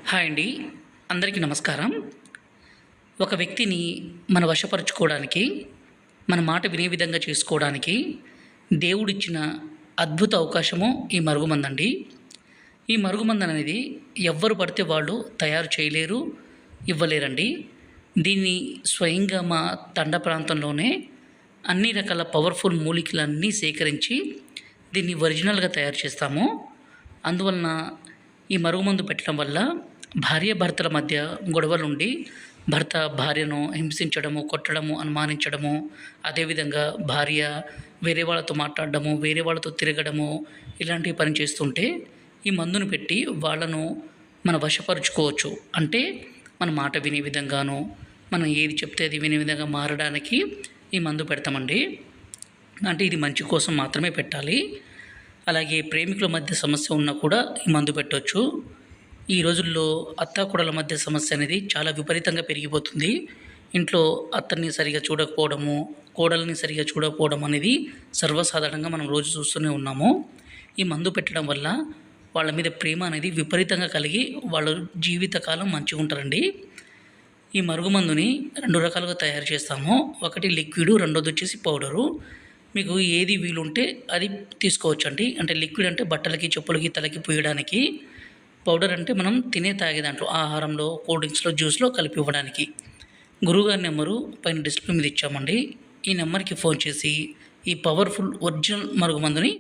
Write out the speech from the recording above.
Hi అండి. అందరికీ నమస్కారం. ఒక వ్యక్తిని మన వశపరుచుకోవడానికి, మన మాట వినే విధంగా చేసుకోవడానికి దేవుడిచ్చిన అద్భుత అవకాశము ఈ మరుగుమందండి. ఈ మరుగుమందనేది ఎవ్వరు పడితే వాళ్ళు తయారు చేయలేరు, ఇవ్వలేరండి. దీన్ని స్వయంగా మా తండ ప్రాంతంలోనే అన్ని రకాల పవర్‌ఫుల్ మూలికలన్నీ సేకరించి దీన్ని ఒరిజినల్‌గా తయారు చేస్తాము. అందువలన ఈ మరుగుమందు పెట్టడం వల్ల భార్యాభర్తల మధ్య గొడవలుండి భర్త భార్యను హింసించడము, కొట్టడము, అనుమానించడము, అదేవిధంగా భార్య వేరే వాళ్ళతో మాట్లాడడము, వేరే వాళ్ళతో తిరగడము ఇలాంటి పని చేస్తుంటే ఈ మందును పెట్టి వాళ్ళను మనం వశపరుచుకోవచ్చు. అంటే మన మాట వినే విధంగాను, మనం ఏది చెప్తే అది వినే విధంగా మారడానికి ఈ మందు పెడతామండి. అంటే ఇది మంచి కోసం మాత్రమే పెట్టాలి. అలాగే ప్రేమికుల మధ్య సమస్య ఉన్నా కూడా ఈ మందు పెట్టొచ్చు. ఈ రోజుల్లో అత్తాకోడళ్ళ మధ్య సమస్య అనేది చాలా విపరీతంగా పెరిగిపోతుంది. ఇంట్లో అత్తని సరిగ్గా చూడకపోవడము, కోడల్ని సరిగ్గా చూడకపోవడం అనేది సర్వసాధారణంగా మనం రోజు చూస్తూనే ఉన్నాము. ఈ మందు పెట్టడం వల్ల వాళ్ళ మీద ప్రేమ అనేది విపరీతంగా కలిగి వాళ్ళ జీవితకాలం మంచిగుంటారండి. ఈ మరుగుమందుని 2 రకాలుగా తయారు చేస్తాము. ఒకటి లిక్విడు, రెండోదొచ్చేసి పౌడరు. మీకు ఏది వీలుంటే అది తీసుకోవచ్చండి. అంటే లిక్విడ్ అంటే బట్టలకి, చెప్పులకి, తలకి పూయడానికి. పౌడర్ అంటే మనం తాగే దాంట్లో ఆహారంలో, కూల్ డ్రింక్స్‌లో, జ్యూస్‌లో కలిపి ఇవ్వడానికి. గురువుగారి నెంబరు పైన డిస్ప్లే మీద ఇచ్చామండి. ఈ నెంబర్‌కి ఫోన్ చేసి ఈ పవర్‌ఫుల్ ఒరిజినల్ మరుగుమందుని